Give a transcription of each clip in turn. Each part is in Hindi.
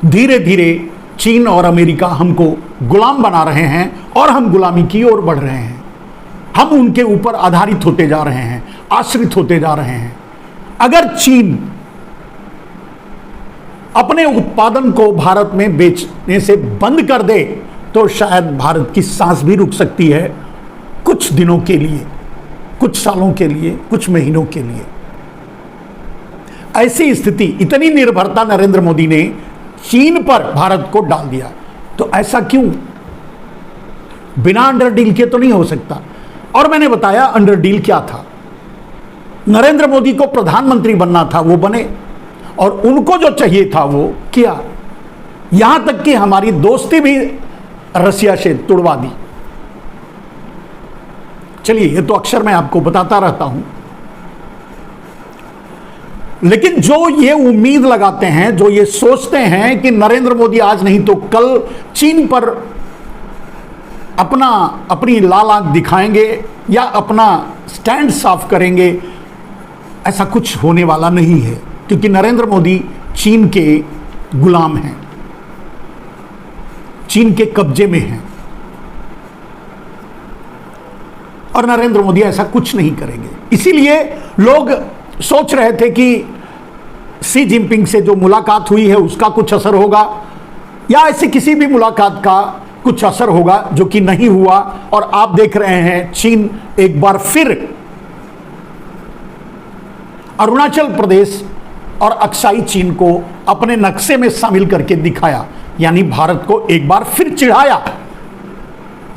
धीरे धीरे चीन और अमेरिका हमको गुलाम बना रहे हैं और हम गुलामी की ओर बढ़ रहे हैं। हम उनके ऊपर आधारित होते जा रहे हैं, आश्रित होते जा रहे हैं। अगर चीन अपने उत्पादन को भारत में बेचने से बंद कर दे तो शायद भारत की सांस भी रुक सकती है, कुछ दिनों के लिए, कुछ सालों के लिए, कुछ महीनों के लिए। ऐसी स्थिति, इतनी निर्भरता नरेंद्र मोदी ने चीन पर भारत को डाल दिया। तो ऐसा क्यों? बिना अंडर डील के तो नहीं हो सकता। और मैंने बताया अंडर डील क्या था। नरेंद्र मोदी को प्रधानमंत्री बनना था, वो बने, और उनको जो चाहिए था वो किया। यहां तक कि हमारी दोस्ती भी रसिया से तोड़वा दी। चलिए, ये तो अक्सर मैं आपको बताता रहता हूं, लेकिन जो ये उम्मीद लगाते हैं, जो ये सोचते हैं कि नरेंद्र मोदी आज नहीं तो कल चीन पर अपनी लाल आंख दिखाएंगे या अपना स्टैंड साफ करेंगे, ऐसा कुछ होने वाला नहीं है, क्योंकि नरेंद्र मोदी चीन के गुलाम हैं, चीन के कब्जे में हैं, और नरेंद्र मोदी ऐसा कुछ नहीं करेंगे। इसीलिए लोग सोच रहे थे कि शी जिनपिंग से जो मुलाकात हुई है उसका कुछ असर होगा, या ऐसे किसी भी मुलाकात का कुछ असर होगा, जो कि नहीं हुआ। और आप देख रहे हैं चीन एक बार फिर अरुणाचल प्रदेश और अक्साई चीन को अपने नक्शे में शामिल करके दिखाया, यानी भारत को एक बार फिर चिढ़ाया।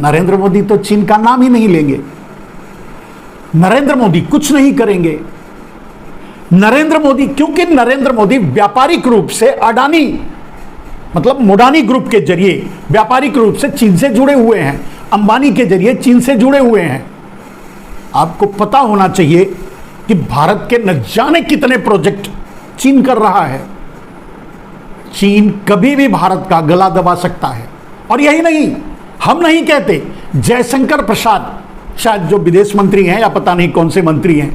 नरेंद्र मोदी तो चीन का नाम ही नहीं लेंगे, नरेंद्र मोदी कुछ नहीं करेंगे। नरेंद्र मोदी, क्योंकि नरेंद्र मोदी व्यापारिक रूप से अडानी मतलब मोडानी ग्रुप के जरिए व्यापारिक रूप से चीन से जुड़े हुए हैं, अंबानी के जरिए चीन से जुड़े हुए हैं। आपको पता होना चाहिए कि भारत के न जाने कितने प्रोजेक्ट चीन कर रहा है। चीन कभी भी भारत का गला दबा सकता है। और यही नहीं, हम नहीं कहते, जयशंकर प्रसाद शायद जो विदेश मंत्री हैं या पता नहीं कौन से मंत्री हैं,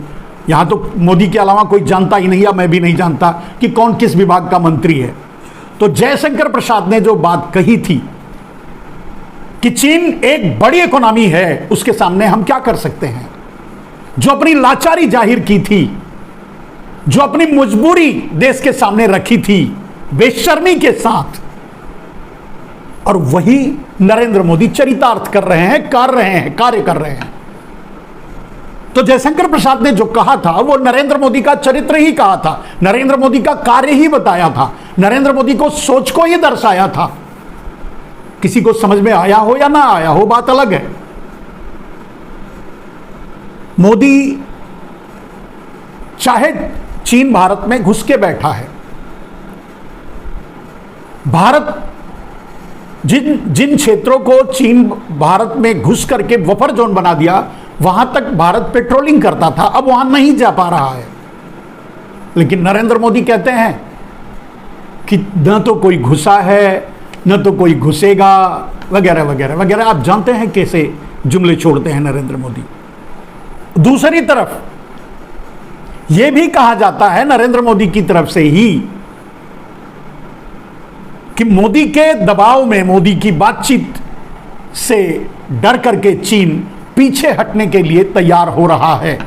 यहां तो मोदी के अलावा कोई जानता ही नहीं, या मैं भी नहीं जानता कि कौन किस विभाग का मंत्री है। तो जयशंकर प्रसाद ने जो बात कही थी कि चीन एक बड़ी इकोनॉमी है, उसके सामने हम क्या कर सकते हैं, जो अपनी लाचारी जाहिर की थी, जो अपनी मजबूरी देश के सामने रखी थी बेशर्मी के साथ, और वही नरेंद्र मोदी चरितार्थ कर रहे हैं, कार्य कर रहे हैं। तो जयशंकर प्रसाद ने जो कहा था वो नरेंद्र मोदी का चरित्र ही कहा था, नरेंद्र मोदी का कार्य ही बताया था, नरेंद्र मोदी को सोच को ही दर्शाया था। किसी को समझ में आया हो या ना आया हो, बात अलग है। मोदी चाहे चीन भारत में घुस के बैठा है, भारत जिन क्षेत्रों को चीन भारत में घुस करके बफर जोन बना दिया, वहां तक भारत पेट्रोलिंग करता था, अब वहां नहीं जा पा रहा है। लेकिन नरेंद्र मोदी कहते हैं कि न तो कोई घुसा है, न तो कोई घुसेगा, वगैरह वगैरह वगैरह। आप जानते हैं कैसे जुमले छोड़ते हैं नरेंद्र मोदी। दूसरी तरफ यह भी कहा जाता है नरेंद्र मोदी की तरफ से ही कि मोदी के दबाव में, मोदी की बातचीत से डर करके चीन पीछे हटने के लिए तैयार हो रहा है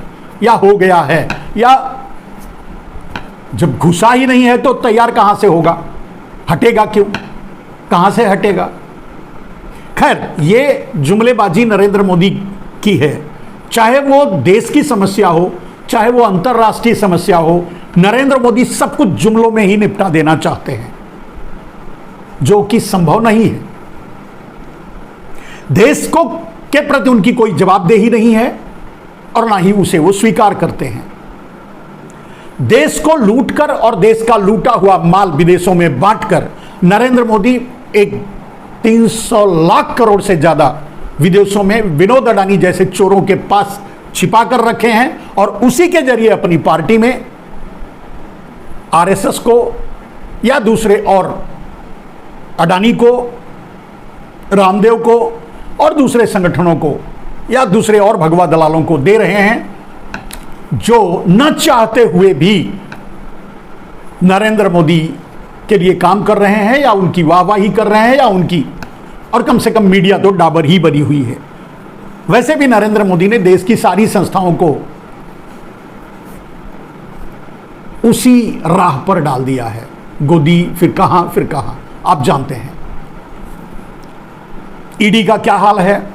या हो गया है, या जब घुसा ही नहीं है तो तैयार कहां से होगा, हटेगा क्यों, कहां से हटेगा। खैर, ये जुमलेबाजी नरेंद्र मोदी की है, चाहे वो देश की समस्या हो, चाहे वो अंतरराष्ट्रीय समस्या हो। नरेंद्र मोदी सब कुछ जुमलों में ही निपटा देना चाहते हैं, जो कि संभव नहीं है। देश को के प्रति उनकी कोई जवाबदेही नहीं है और ना ही उसे वो स्वीकार करते हैं। देश को लूटकर और देश का लूटा हुआ माल विदेशों में बांटकर नरेंद्र मोदी एक 300 लाख करोड़ से ज्यादा विदेशों में विनोद अडानी जैसे चोरों के पास छिपा कर रखे हैं, और उसी के जरिए अपनी पार्टी में आरएसएस को या दूसरे और अडानी को, रामदेव को और दूसरे संगठनों को या दूसरे और भगवा दलालों को दे रहे हैं, जो न चाहते हुए भी नरेंद्र मोदी के लिए काम कर रहे हैं या उनकी वाहवाही कर रहे हैं या उनकी, और कम से कम मीडिया तो डाबर ही बनी हुई है। वैसे भी नरेंद्र मोदी ने देश की सारी संस्थाओं को उसी राह पर डाल दिया है। गोदी फिर कहां आप जानते हैं। ईडी का क्या हाल है?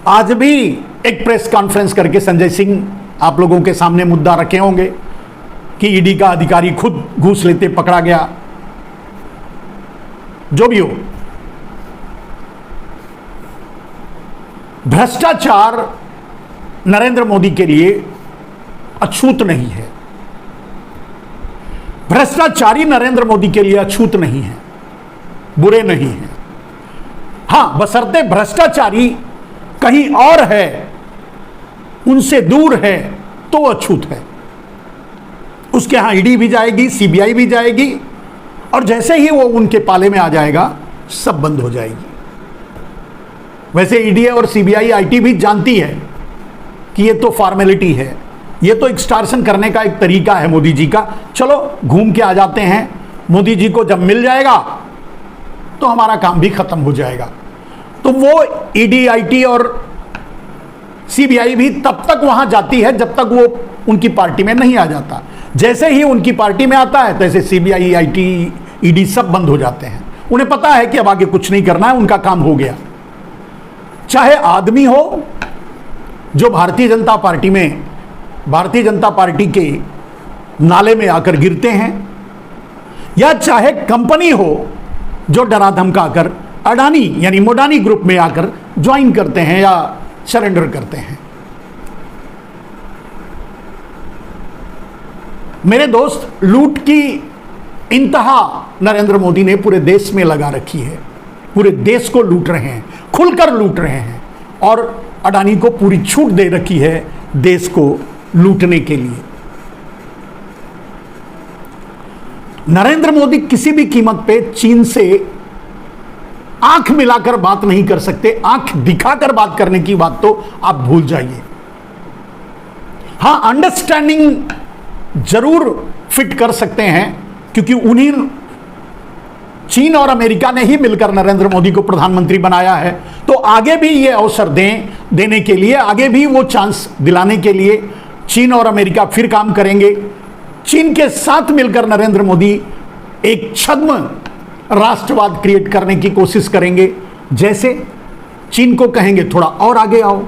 आज भी एक प्रेस कॉन्फ्रेंस करके संजय सिंह आप लोगों के सामने मुद्दा रखे होंगे कि ईडी का अधिकारी खुद घूस लेते पकड़ा गया। जो भी हो, भ्रष्टाचार नरेंद्र मोदी के लिए अछूत नहीं है। भ्रष्टाचारी नरेंद्र मोदी के लिए अछूत नहीं है, बुरे नहीं है। हां, बशर्ते भ्रष्टाचारी कहीं और है, उनसे दूर है, तो अछूत है। उसके यहां ईडी भी जाएगी, सीबीआई भी जाएगी, और जैसे ही वो उनके पाले में आ जाएगा सब बंद हो जाएगी। वैसे ईडी और सीबीआई, आईटी भी जानती है कि ये तो फॉर्मेलिटी है, ये तो एक्सटॉर्शन करने का एक तरीका है मोदी जी का। चलो घूम के आ जाते हैं, मोदी जी को जब मिल जाएगा तो हमारा काम भी खत्म हो जाएगा। तो वो ईडी, आईटी और सीबीआई भी तब तक वहां जाती है जब तक वो उनकी पार्टी में नहीं आ जाता। जैसे ही उनकी पार्टी में आता है तैसे सीबीआई, आईटी, ईडी सब बंद हो जाते हैं। उन्हें पता है कि अब आगे कुछ नहीं करना है, उनका काम हो गया। चाहे आदमी हो जो भारतीय जनता पार्टी के नाले में आकर गिरते हैं, या चाहे कंपनी हो जो डरा धमका कर अडानी यानी मोडानी ग्रुप में आकर ज्वाइन करते हैं या सरेंडर करते हैं। मेरे दोस्त, लूट की इंतहा नरेंद्र मोदी ने पूरे देश में लगा रखी है। पूरे देश को लूट रहे हैं, खुलकर लूट रहे हैं, और अडानी को पूरी छूट दे रखी है देश को लूटने के लिए। नरेंद्र मोदी किसी भी कीमत पे चीन से आंख मिलाकर बात नहीं कर सकते। आंख दिखाकर बात करने की बात तो आप भूल जाइए। हां, अंडरस्टैंडिंग जरूर फिट कर सकते हैं, क्योंकि उन्हीं चीन और अमेरिका ने ही मिलकर नरेंद्र मोदी को प्रधानमंत्री बनाया है। तो आगे भी ये अवसर देने के लिए, आगे भी वो चांस दिलाने के लिए चीन और अमेरिका फिर काम करेंगे। चीन के साथ मिलकर नरेंद्र मोदी एक छद्म राष्ट्रवाद क्रिएट करने की कोशिश करेंगे। जैसे चीन को कहेंगे थोड़ा और आगे आओ,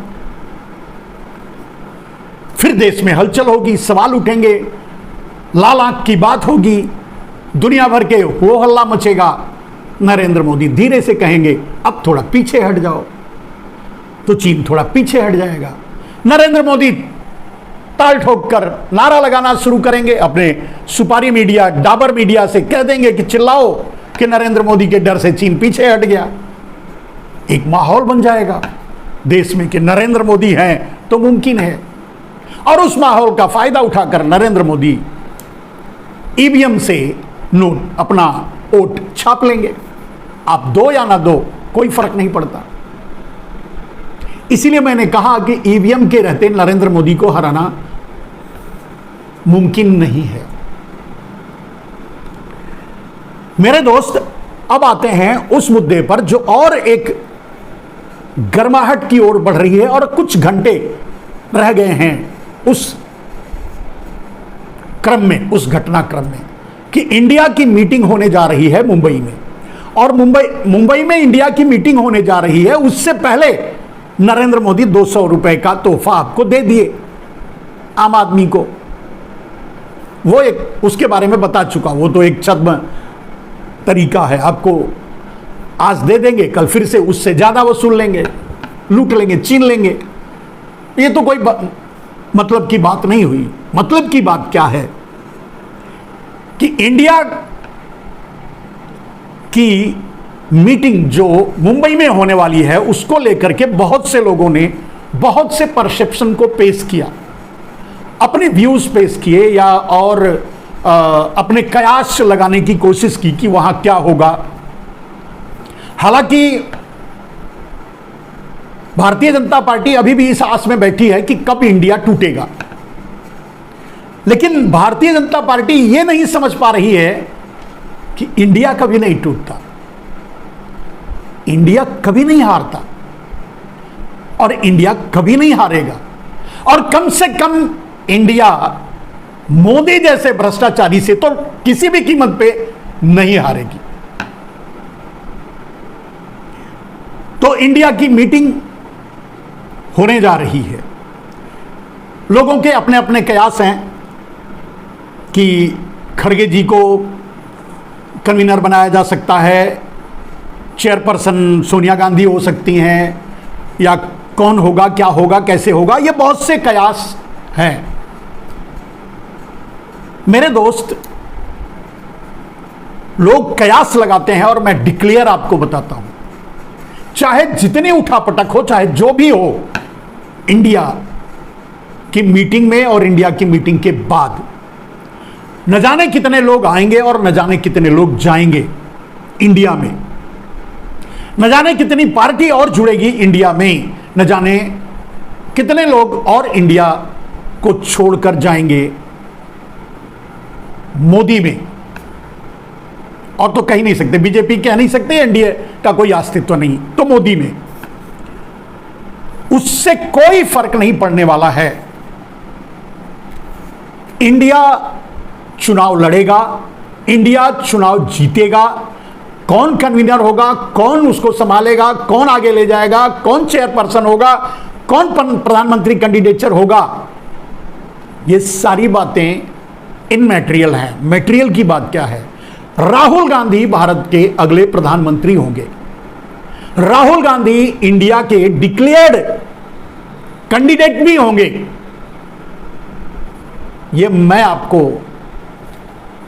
फिर देश में हलचल होगी, सवाल उठेंगे, लाल आंख की बात होगी, दुनिया भर के हो हल्ला मचेगा। नरेंद्र मोदी धीरे से कहेंगे अब थोड़ा पीछे हट जाओ, तो चीन थोड़ा पीछे हट जाएगा। नरेंद्र मोदी ताल ठोक कर नारा लगाना शुरू करेंगे, अपने सुपारी मीडिया, डाबर मीडिया से कह देंगे कि चिल्लाओ कि नरेंद्र मोदी के डर से चीन पीछे हट गया। एक माहौल बन जाएगा देश में कि नरेंद्र मोदी हैं तो मुमकिन है। और उस माहौल का फायदा उठाकर नरेंद्र मोदी ईवीएम से नोट अपना वोट छाप लेंगे। आप दो या ना दो, कोई फर्क नहीं पड़ता। इसीलिए मैंने कहा कि ईवीएम के रहते नरेंद्र मोदी को हराना मुमकिन नहीं है। मेरे दोस्त, अब आते हैं उस मुद्दे पर जो और एक गर्माहट की ओर बढ़ रही है, और कुछ घंटे रह गए हैं उस क्रम में, उस घटनाक्रम में कि इंडिया की मीटिंग होने जा रही है मुंबई में। और मुंबई में इंडिया की मीटिंग होने जा रही है, उससे पहले नरेंद्र मोदी 200 रुपए का तोहफा आपको दे दिए आम आदमी को। वो एक उसके बारे में बता चुका, वो तो एक छद्म तरीका है। आपको आज दे देंगे, कल फिर से उससे ज्यादा वसूल लेंगे, लूट लेंगे, छीन लेंगे। ये तो कोई मतलब की बात नहीं हुई। मतलब की बात क्या है कि इंडिया की मीटिंग जो मुंबई में होने वाली है, उसको लेकर के बहुत से लोगों ने बहुत से परसेप्शन को पेश किया, अपने व्यूज पेश किए, या और अपने कयास लगाने की कोशिश की कि वहां क्या होगा। हालांकि भारतीय जनता पार्टी अभी भी इस आस में बैठी है कि कब इंडिया टूटेगा, लेकिन भारतीय जनता पार्टी यह नहीं समझ पा रही है कि इंडिया कभी नहीं टूटता, इंडिया कभी नहीं हारता और इंडिया कभी नहीं हारेगा। और कम से कम इंडिया मोदी जैसे भ्रष्टाचारी से तो किसी भी कीमत पे नहीं हारेगी। तो इंडिया की मीटिंग होने जा रही है। लोगों के अपने अपने कयास हैं कि खड़गे जी को कन्वीनर बनाया जा सकता है, चेयरपर्सन सोनिया गांधी हो सकती हैं, या कौन होगा, क्या होगा, कैसे होगा, ये बहुत से कयास हैं। मेरे दोस्त, लोग कयास लगाते हैं और मैं डिक्लेयर आपको बताता हूं, चाहे जितनी उठापटक हो, चाहे जो भी हो, इंडिया की मीटिंग में और इंडिया की मीटिंग के बाद न जाने कितने लोग आएंगे और न जाने कितने लोग जाएंगे इंडिया में, न जाने कितनी पार्टी और जुड़ेगी इंडिया में, न जाने कितने लोग और इंडिया को छोड़कर जाएंगे मोदी में। और तो कह नहीं सकते, बीजेपी कह नहीं सकते, एनडीए का कोई अस्तित्व नहीं, तो मोदी में। उससे कोई फर्क नहीं पड़ने वाला है। इंडिया चुनाव लड़ेगा, इंडिया चुनाव जीतेगा। कौन कन्वीनर होगा, कौन उसको संभालेगा, कौन आगे ले जाएगा, कौन चेयरपर्सन होगा, कौन प्रधानमंत्री कैंडिडेचर होगा, ये सारी बातें इनमैटेरियल हैं। मैटेरियल की बात क्या है? राहुल गांधी भारत के अगले प्रधानमंत्री होंगे। राहुल गांधी इंडिया के डिक्लेयर्ड कैंडिडेट भी होंगे। ये मैं आपको,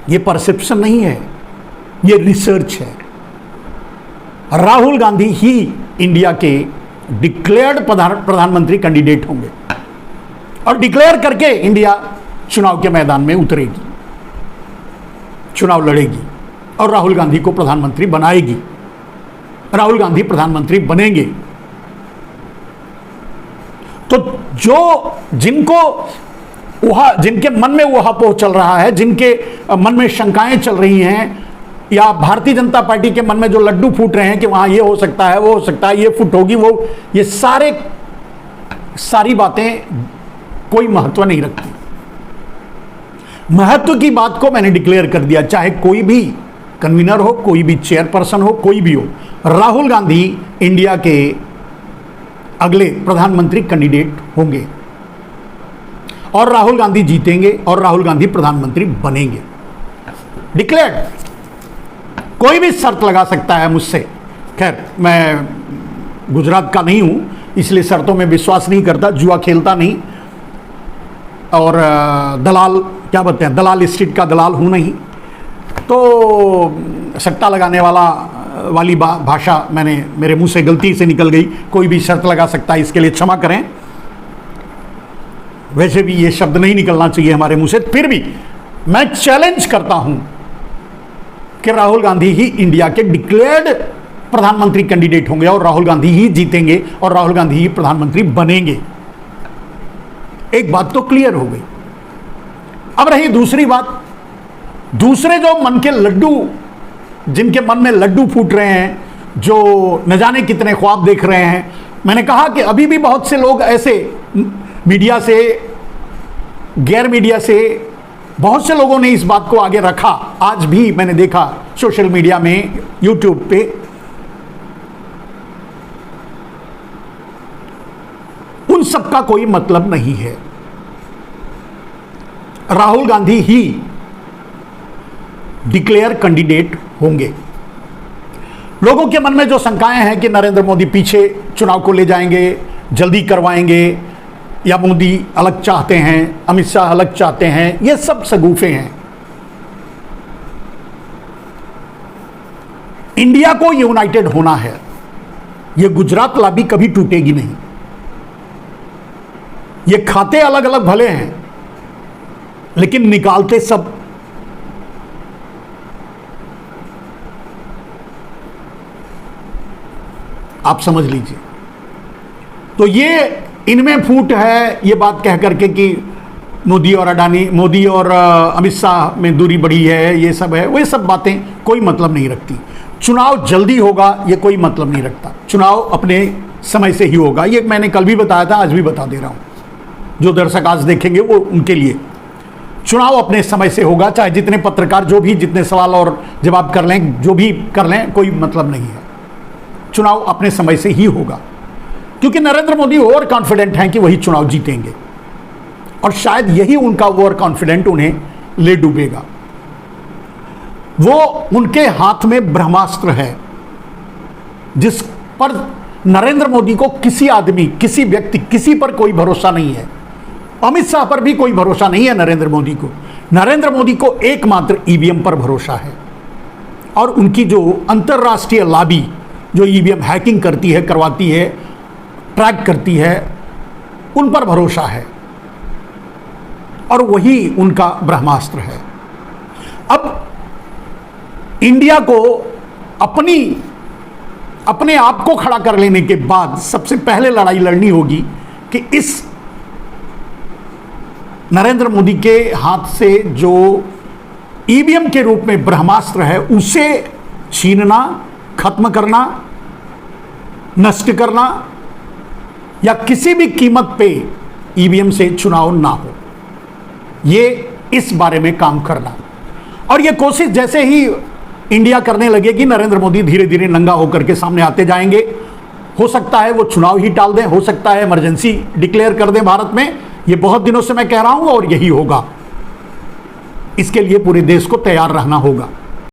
ये परसेप्शन नहीं है, ये रिसर्च है। राहुल गांधी ही इंडिया के डिक्लेयर्ड प्रधानमंत्री कैंडिडेट होंगे और डिक्लेयर करके इंडिया चुनाव के मैदान में उतरेगी, चुनाव लड़ेगी और राहुल गांधी को प्रधानमंत्री बनाएगी। राहुल गांधी प्रधानमंत्री बनेंगे। तो जो जिनको जिनके मन में ऊहापोह चल रहा है, जिनके मन में शंकाएं चल रही हैं, या भारतीय जनता पार्टी के मन में जो लड्डू फूट रहे हैं कि वहां ये हो सकता है, वो हो सकता है, ये फुट होगी, वो, ये सारी बातें कोई महत्व नहीं रखती। महत्व की बात को मैंने डिक्लेयर कर दिया, चाहे कोई भी कन्वीनर हो, कोई भी चेयरपर्सन हो, कोई भी हो, राहुल गांधी इंडिया के अगले प्रधानमंत्री कैंडिडेट होंगे और राहुल गांधी जीतेंगे और राहुल गांधी प्रधानमंत्री बनेंगे। डिक्लेयर्ड। कोई भी शर्त लगा सकता है मुझसे। खैर, मैं गुजरात का नहीं हूं, इसलिए शर्तों में विश्वास नहीं करता, जुआ खेलता नहीं, और दलाल, क्या बोलते हैं, दलाल स्ट्रीट का दलाल हूं नहीं, तो सट्टा लगाने वाली भाषा मेरे मुंह से गलती से निकल गई। कोई भी शर्त लगा सकता है, इसके लिए क्षमा करें। वैसे भी ये शब्द नहीं निकलना चाहिए हमारे मुंह से, फिर भी मैं चैलेंज करता हूं कि राहुल गांधी ही इंडिया के डिक्लेयर्ड प्रधानमंत्री कैंडिडेट होंगे और राहुल गांधी ही जीतेंगे और राहुल गांधी ही प्रधानमंत्री बनेंगे। एक बात तो क्लियर हो गई। अब रही दूसरी बात, दूसरे जो मन के लड्डू, जिनके मन में लड्डू फूट रहे हैं, जो न जाने कितने ख्वाब देख रहे हैं। मैंने कहा कि अभी भी बहुत से लोग ऐसे, मीडिया से, गैर मीडिया से, बहुत से लोगों ने इस बात को आगे रखा। आज भी मैंने देखा सोशल मीडिया में, यूट्यूब पे, उन सब का कोई मतलब नहीं है। राहुल गांधी ही डिक्लेयर कैंडिडेट होंगे। लोगों के मन में जो शंकाएं हैं कि नरेंद्र मोदी पीछे चुनाव को ले जाएंगे, जल्दी करवाएंगे, या मोदी अलग चाहते हैं, अमित शाह अलग चाहते हैं, ये सब सगुफे हैं। इंडिया को यूनाइटेड होना है। ये गुजरात लाबी कभी टूटेगी नहीं। ये खाते अलग अलग भले हैं, लेकिन निकालते सब आप समझ लीजिए। तो ये इनमें फूट है, ये बात कह करके कि मोदी और अडानी, मोदी और अमित शाह में दूरी बढ़ी है, ये सब है, वो सब बातें कोई मतलब नहीं रखती। चुनाव जल्दी होगा ये कोई मतलब नहीं रखता, चुनाव अपने समय से ही होगा। ये मैंने कल भी बताया था, आज भी बता दे रहा हूँ, जो दर्शक आज देखेंगे वो उनके लिए। चुनाव अपने समय से होगा, चाहे जितने पत्रकार जो भी जितने सवाल और जवाब कर लें, जो भी कर लें, कोई मतलब नहीं है। चुनाव अपने समय से ही होगा, क्योंकि नरेंद्र मोदी ओवर कॉन्फिडेंट हैं कि वही चुनाव जीतेंगे, और शायद यही उनका ओवर कॉन्फिडेंट उन्हें ले डूबेगा। वो उनके हाथ में ब्रह्मास्त्र है, जिस पर नरेंद्र मोदी को किसी आदमी, किसी व्यक्ति, किसी पर कोई भरोसा नहीं है। अमित शाह पर भी कोई भरोसा नहीं है नरेंद्र मोदी को। नरेंद्र मोदी को एकमात्र ईवीएम पर भरोसा है, और उनकी जो अंतर्राष्ट्रीय लॉबी जो ईवीएम हैकिंग करती है, करवाती है, ट्रैक करती है, उन पर भरोसा है, और वही उनका ब्रह्मास्त्र है। अब इंडिया को अपने आप को खड़ा कर लेने के बाद सबसे पहले लड़ाई लड़नी होगी कि इस नरेंद्र मोदी के हाथ से जो ईवीएम के रूप में ब्रह्मास्त्र है उसे छीनना, खत्म करना, नष्ट करना, या किसी भी कीमत पे ईवीएम से चुनाव ना हो, ये इस बारे में काम करना। और ये कोशिश जैसे ही इंडिया करने लगेगी, नरेंद्र मोदी धीरे धीरे नंगा होकर के सामने आते जाएंगे। हो सकता है वो चुनाव ही टाल दें, हो सकता है इमरजेंसी डिक्लेयर कर दें भारत में। ये बहुत दिनों से मैं कह रहा हूं, और यही होगा। इसके लिए पूरे देश को तैयार रहना होगा।